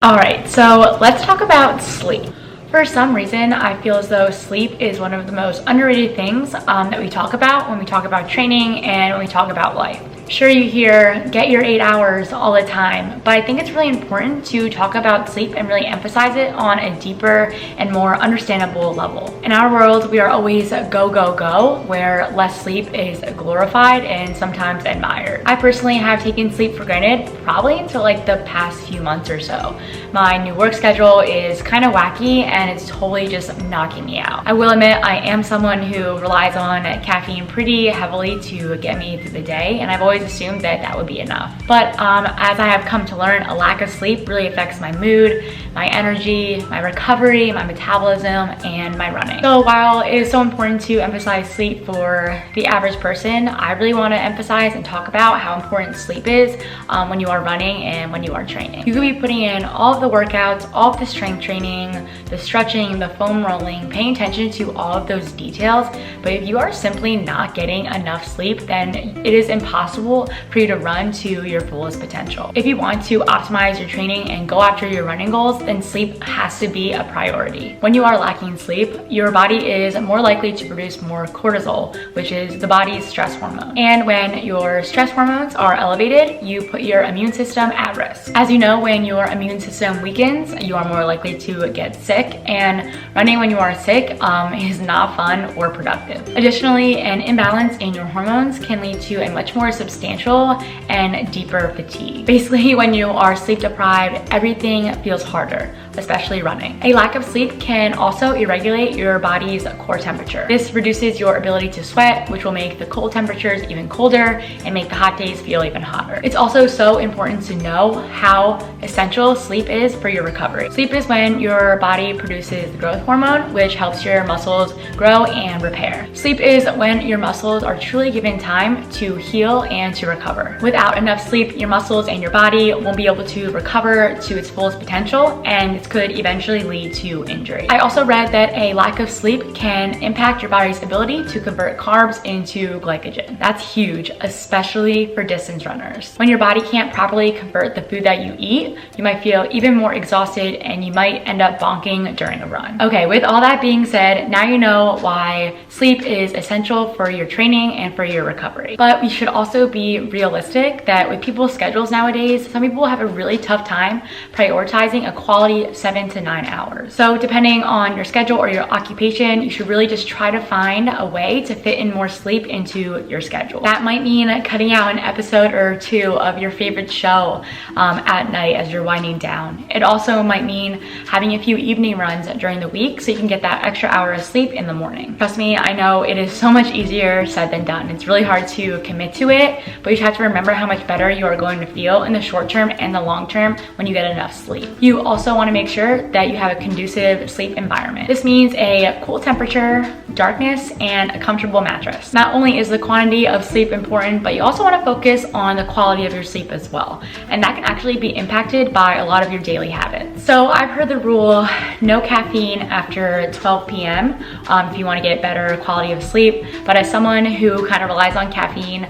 All right, so let's talk about sleep. For some reason, I feel as though sleep is one of the most underrated things that we talk about when we talk about training and when we talk about life. Sure, you hear get your 8 hours all the time, but I think it's really important to talk about sleep and really emphasize it on a deeper and more understandable level. In our world, we are always go, go, go, where less sleep is glorified and sometimes admired. I personally have taken sleep for granted probably until like the past few months or so. My new work schedule is kind of wacky and it's totally just knocking me out. I will admit I am someone who relies on caffeine pretty heavily to get me through the day, and I've always assumed that that would be enough. But as I have come to learn, a lack of sleep really affects my mood, my energy, my recovery, my metabolism, and my running. So while it is so important to emphasize sleep for the average person, I really want to emphasize and talk about how important sleep is when you are running and when you are training. You could be putting in all of the workouts, all of the strength training, the stretching, the foam rolling, paying attention to all of those details, but if you are simply not getting enough sleep, then it is impossible for you to run to your fullest potential. If you want to optimize your training and go after your running goals, then sleep has to be a priority. When you are lacking sleep, your body is more likely to produce more cortisol, which is the body's stress hormone. And when your stress hormones are elevated, you put your immune system at risk. As you know, when your immune system weakens, you are more likely to get sick, and running when you are sick is not fun or productive. Additionally, an imbalance in your hormones can lead to a much more substantial and deeper fatigue. Basically, when you are sleep deprived, everything feels harder, especially running. A lack of sleep can also irregulate your body's core temperature. This reduces your ability to sweat, which will make the cold temperatures even colder and make the hot days feel even hotter. It's also so important to know how essential sleep is for your recovery. Sleep is when your body produces the growth hormone, which helps your muscles grow and repair. Sleep is when your muscles are truly given time to heal and to recover. Without enough sleep, your muscles and your body won't be able to recover to its fullest potential, and it could eventually lead to injury. I also read that a lack of sleep can impact your body's ability to convert carbs into glycogen. That's huge, especially for distance runners. When your body can't properly convert the food that you eat, you might feel even more exhausted and you might end up bonking during a run. Okay, with all that being said, now you know why sleep is essential for your training and for your recovery. But we should also be realistic that with people's schedules nowadays, some people have a really tough time prioritizing a quality 7 to 9 hours. So depending on your schedule or your occupation, you should really just try to find a way to fit in more sleep into your schedule. That might mean cutting out an episode or two of your favorite show at night as you're winding down. It also might mean having a few evening runs during the week so you can get that extra hour of sleep in the morning. Trust me, I know it is so much easier said than done. It's really hard to commit to it, but you have to remember how much better you are going to feel in the short term and the long term when you get enough sleep. You also want to make sure that you have a conducive sleep environment. This means a cool temperature, darkness, and a comfortable mattress. Not only is the quantity of sleep important, but you also want to focus on the quality of your sleep as well. And that can actually be impacted by a lot of your daily habits. So I've heard the rule, no caffeine after 12 p.m. If you want to get better quality of sleep. But as someone who kind of relies on caffeine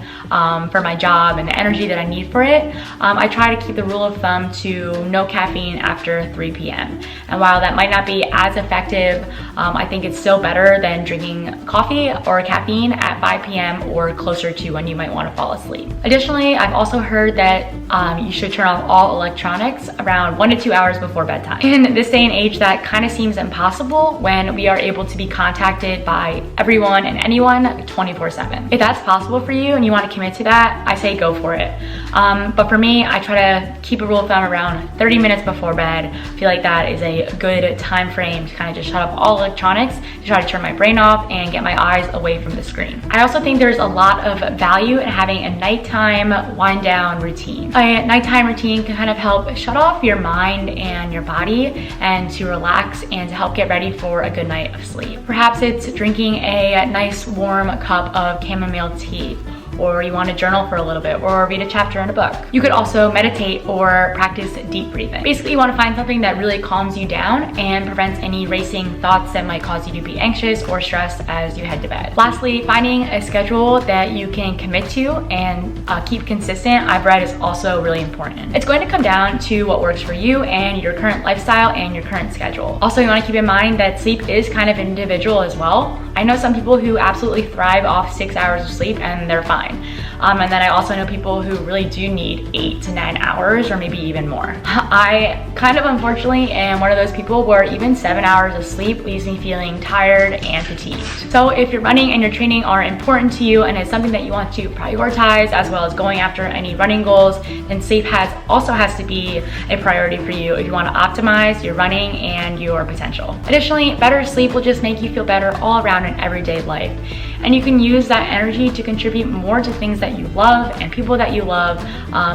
for my job and the energy that I need for it, I try to keep the rule of thumb to no caffeine after 3 p.m. And while that might not be as effective, I think it's still better than drinking coffee or caffeine at 5 p.m. or closer to when you might want to fall asleep. Additionally, I've also heard that you should turn off all electronics around 1 to 2 hours before bedtime. In this day and age, that kind of seems impossible when we are able to be contacted by everyone and anyone 24/7. If that's possible for you and you want to commit to that, I say go for it. But for me, I try to keep a rule of thumb around 30 minutes before bed. I feel like that is a good time frame to kind of just shut off all electronics, to try to turn my brain off and get my eyes away from the screen. I also think there's a lot of value in having a nighttime wind down routine. A nighttime routine can kind of help shut off your mind and your body and to relax and to help get ready for a good night of sleep. Perhaps it's drinking a nice warm cup of chamomile tea, or you want to journal for a little bit, or read a chapter in a book. You could also meditate or practice deep breathing. Basically, you want to find something that really calms you down and prevents any racing thoughts that might cause you to be anxious or stressed as you head to bed. Lastly, finding a schedule that you can commit to and keep consistent, I've read, is also really important. It's going to come down to what works for you and your current lifestyle and your current schedule. Also, you want to keep in mind that sleep is kind of individual as well. I know some people who absolutely thrive off 6 hours of sleep and they're fine. And then I also know people who really do need 8 to 9 hours or maybe even more. I kind of unfortunately am one of those people where even 7 hours of sleep leaves me feeling tired and fatigued. So if your running and your training are important to you and it's something that you want to prioritize as well as going after any running goals, then sleep also has to be a priority for you if you want to optimize your running and your potential. Additionally, better sleep will just make you feel better all around in everyday life. And you can use that energy to contribute more to things that you love and people that you love,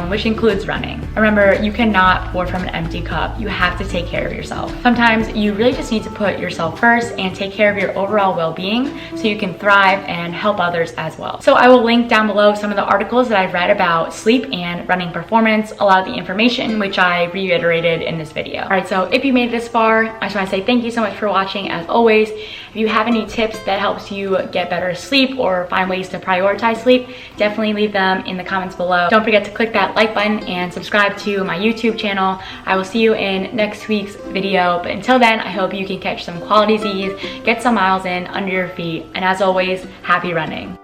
which includes running. Remember, you cannot pour from an empty cup. You have to take care of yourself. Sometimes you really just need to put yourself first and take care of your overall well-being so you can thrive and help others as well. So I will link down below some of the articles that I've read about sleep and running performance, a lot of the information which I reiterated in this video. All right, so if you made it this far, I just want to say thank you so much for watching. As always, if you have any tips that helps you get better sleep or find ways to prioritize sleep, definitely leave them in the comments below. Don't forget to click that like button and subscribe to my YouTube channel. I will see you in next week's video, but until then, I hope you can catch some quality Z's, get some miles in under your feet, and as always, happy running.